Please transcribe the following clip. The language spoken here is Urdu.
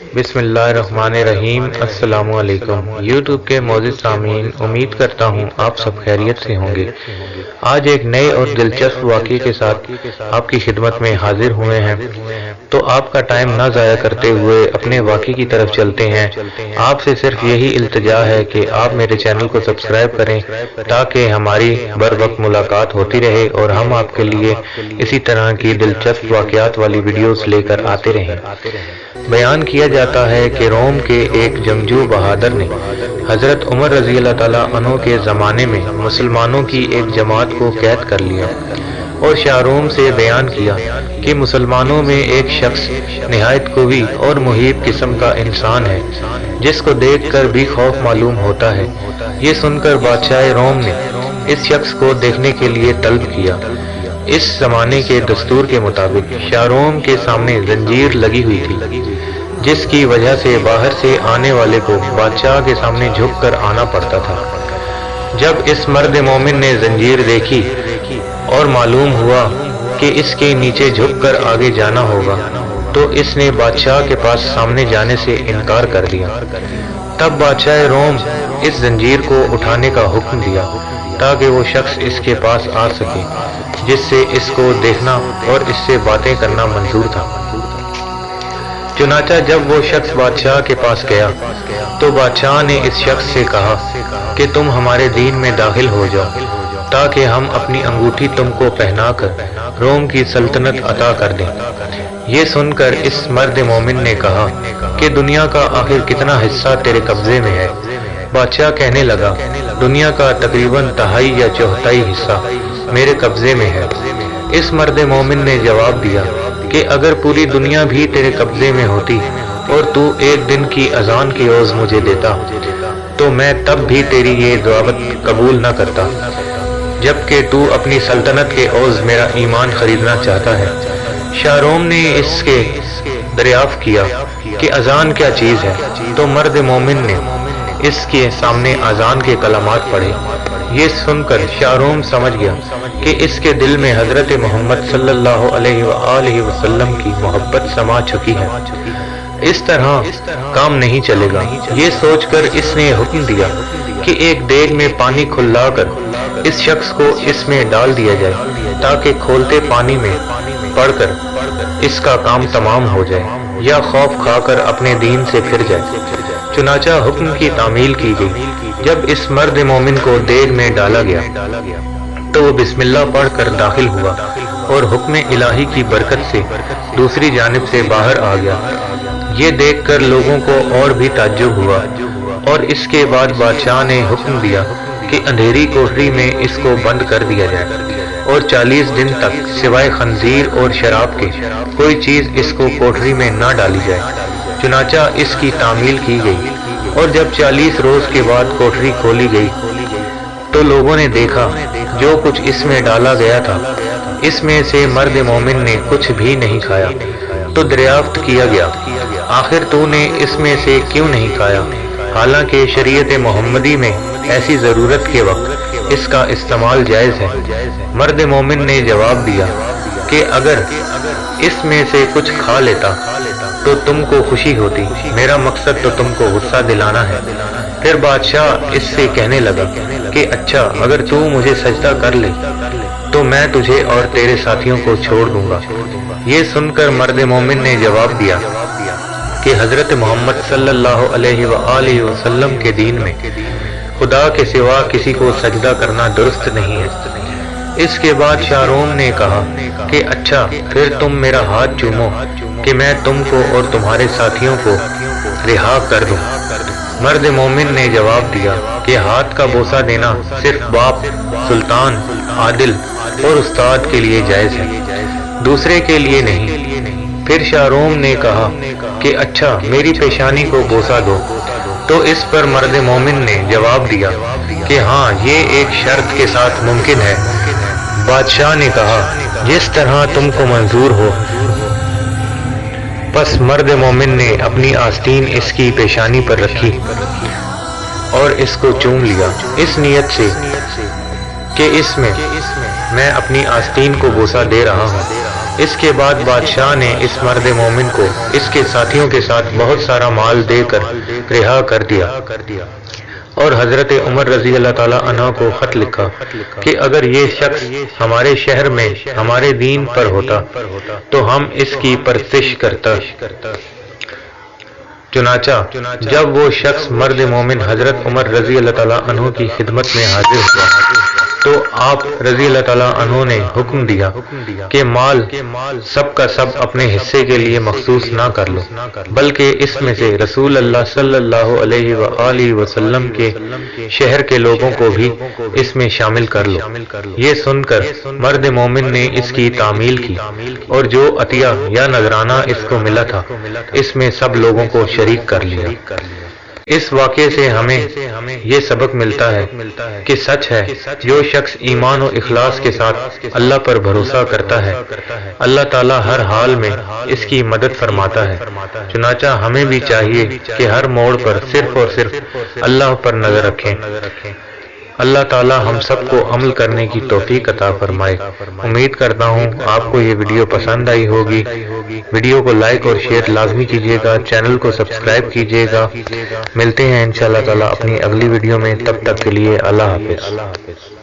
بسم اللہ الرحمن الرحیم۔ السلام علیکم یوٹیوب کے معزز سامعین، امید کرتا ہوں آپ سب خیریت سے ہوں گے۔ آج ایک نئے اور دلچسپ واقعے کے ساتھ آپ کی خدمت میں حاضر ہوئے ہیں، تو آپ کا ٹائم نہ ضائع کرتے ہوئے اپنے واقعے کی طرف چلتے ہیں۔ آپ سے صرف یہی التجا ہے کہ آپ میرے چینل کو سبسکرائب کریں تاکہ ہماری بر وقت ملاقات ہوتی رہے اور ہم آپ کے لیے اسی طرح کی دلچسپ واقعات والی ویڈیوز لے کر آتے رہیں۔ بیان کیا جاتا ہے کہ روم کے ایک جنگجو بہادر نے حضرت عمر رضی اللہ تعالیٰ عنہ کے زمانے میں مسلمانوں کی ایک جماعت کو قید کر لیا اور شاہ روم سے بیان کیا کہ مسلمانوں میں ایک شخص نہایت قوی اور محیب قسم کا انسان ہے جس کو دیکھ کر بھی خوف معلوم ہوتا ہے۔ یہ سن کر بادشاہ روم نے اس شخص کو دیکھنے کے لیے طلب کیا۔ اس زمانے کے دستور کے مطابق شاہ روم کے سامنے زنجیر لگی ہوئی تھی، جس کی وجہ سے باہر سے آنے والے کو بادشاہ کے سامنے جھک کر آنا پڑتا تھا۔ جب اس مرد مومن نے زنجیر دیکھی اور معلوم ہوا کہ اس کے نیچے جھک کر آگے جانا ہوگا تو اس نے بادشاہ کے پاس سامنے جانے سے انکار کر دیا۔ تب بادشاہ روم اس زنجیر کو اٹھانے کا حکم دیا تاکہ وہ شخص اس کے پاس آ سکے جس سے اس کو دیکھنا اور اس سے باتیں کرنا منظور تھا۔ چنانچہ جب وہ شخص بادشاہ کے پاس گیا تو بادشاہ نے اس شخص سے کہا کہ تم ہمارے دین میں داخل ہو جاؤ تاکہ ہم اپنی انگوٹھی تم کو پہنا کر روم کی سلطنت عطا کر دیں۔ یہ سن کر اس مرد مومن نے کہا کہ دنیا کا آخر کتنا حصہ تیرے قبضے میں ہے؟ بادشاہ کہنے لگا، دنیا کا تقریباً تہائی یا چوتھائی حصہ میرے قبضے میں ہے۔ اس مرد مومن نے جواب دیا کہ اگر پوری دنیا بھی تیرے قبضے میں ہوتی اور تو ایک دن کی اذان کی عوض مجھے دیتا تو میں تب بھی تیری یہ دعوت قبول نہ کرتا، جبکہ تو اپنی سلطنت کے عوض میرا ایمان خریدنا چاہتا ہے۔ شاہ روم نے اس کے دریافت کیا کہ اذان کیا چیز ہے تو مرد مومن نے اس کے سامنے اذان کے کلمات پڑھے۔ یہ سن کر شاہ روم سمجھ گیا کہ اس کے دل میں حضرت محمد صلی اللہ علیہ وآلہ وسلم کی محبت سما چکی ہے، اس طرح کام نہیں چلے گا۔ یہ سوچ کر اس نے حکم دیا کہ ایک دیگ میں پانی کھلا کر اس شخص کو اس میں ڈال دیا جائے تاکہ کھولتے پانی میں پڑ کر اس کا کام تمام ہو جائے یا خوف کھا کر اپنے دین سے پھر جائے۔ چنانچہ حکم کی تعمیل کی گئی۔ جب اس مرد مومن کو دیگ میں ڈالا گیا تو وہ بسم اللہ پڑھ کر داخل ہوا اور حکم الہی کی برکت سے دوسری جانب سے باہر آ گیا۔ یہ دیکھ کر لوگوں کو اور بھی تعجب ہوا اور اس کے بعد بادشاہ نے حکم دیا کہ اندھیری کوٹری میں اس کو بند کر دیا جائے اور 40 دن تک سوائے خنزیر اور شراب کے کوئی چیز اس کو کوٹری میں نہ ڈالی جائے۔ چنانچہ اس کی تعمیل کی گئی اور جب 40 روز کے بعد کوٹری کھولی گئی تو لوگوں نے دیکھا جو کچھ اس میں ڈالا گیا تھا، اس میں سے مرد مومن نے کچھ بھی نہیں کھایا۔ تو دریافت کیا گیا، آخر تو نے اس میں سے کیوں نہیں کھایا، حالانکہ شریعت محمدی میں ایسی ضرورت کے وقت اس کا استعمال جائز ہے؟ مرد مومن نے جواب دیا کہ اگر اس میں سے کچھ کھا لیتا تو تم کو خوشی ہوتی، میرا مقصد تو تم کو غصہ دلانا ہے۔ پھر بادشاہ اس سے کہنے لگا کہ اچھا، اگر تو مجھے سجدہ کر لے تو میں تجھے اور تیرے ساتھیوں کو چھوڑ دوں گا۔ یہ سن کر مرد مومن نے جواب دیا کہ حضرت محمد صلی اللہ علیہ وآلہ وسلم کے دین میں خدا کے سوا کسی کو سجدہ کرنا درست نہیں ہے۔ اس کے بعد شاہ روم نے کہا کہ اچھا، پھر تم میرا ہاتھ چومو کہ میں تم کو اور تمہارے ساتھیوں کو رہا کر دوں۔ مرد مومن نے جواب دیا کہ ہاتھ کا بوسہ دینا صرف باپ، سلطان، عادل اور استاد کے لیے جائز ہے، دوسرے کے لیے نہیں۔ پھر شاہ روم نے کہا کہ اچھا، میری پیشانی کو بوسہ دو۔ تو اس پر مرد مومن نے جواب دیا کہ ہاں، یہ ایک شرط کے ساتھ ممکن ہے۔ بادشاہ نے کہا جس طرح تم کو منظور ہو۔ پس مرد مومن نے اپنی آستین اس کی پیشانی پر رکھی اور اس کو چوم لیا، اس نیت سے کہ اس میں اپنی آستین کو بوسہ دے رہا ہوں۔ اس کے بعد بادشاہ نے اس مرد مومن کو اس کے ساتھیوں کے ساتھ بہت سارا مال دے کر رہا کر دیا اور حضرت عمر رضی اللہ تعالی عنہ کو خط لکھا کہ اگر یہ شخص ہمارے شہر میں ہمارے دین پر ہوتا تو ہم اس کی پرستش کرتا۔ چنانچہ جب وہ شخص مرد مومن حضرت عمر رضی اللہ تعالیٰ عنہ کی خدمت میں حاضر ہوا تو آپ رضی اللہ تعالیٰ عنہ نے حکم دیا کہ مال سب کا سب اپنے حصے کے لیے مخصوص نہ کر لو، بلکہ اس میں سے رسول اللہ صلی اللہ علیہ وآلہ وسلم کے شہر کے لوگوں کو بھی اس میں شامل کر لو۔ یہ سن کر مرد مومن نے اس کی تعمیل کی اور جو عطیہ یا نذرانہ اس کو ملا تھا اس میں سب لوگوں کو شریک کر لیا۔ اس واقعے سے ہمیں یہ سبق ملتا ہے کہ سچ ہے جو شخص ایمان و اخلاص کے ساتھ اللہ پر بھروسہ کرتا ہے اللہ تعالیٰ ہر حال میں اس کی مدد فرماتا ہے۔ چنانچہ ہمیں بھی چاہیے کہ ہر موڑ پر صرف اور صرف اللہ پر نظر رکھیں۔ اللہ تعالیٰ ہم سب کو عمل کرنے کی توفیق عطا فرمائے۔ امید کرتا ہوں آپ کو یہ ویڈیو پسند آئی ہوگی۔ ویڈیو کو لائک اور شیئر لازمی کیجیے گا، چینل کو سبسکرائب کیجیے گا۔ ملتے ہیں انشاءاللہ تعالیٰ اپنی اگلی ویڈیو میں، تب تک کے لیے اللہ حافظ۔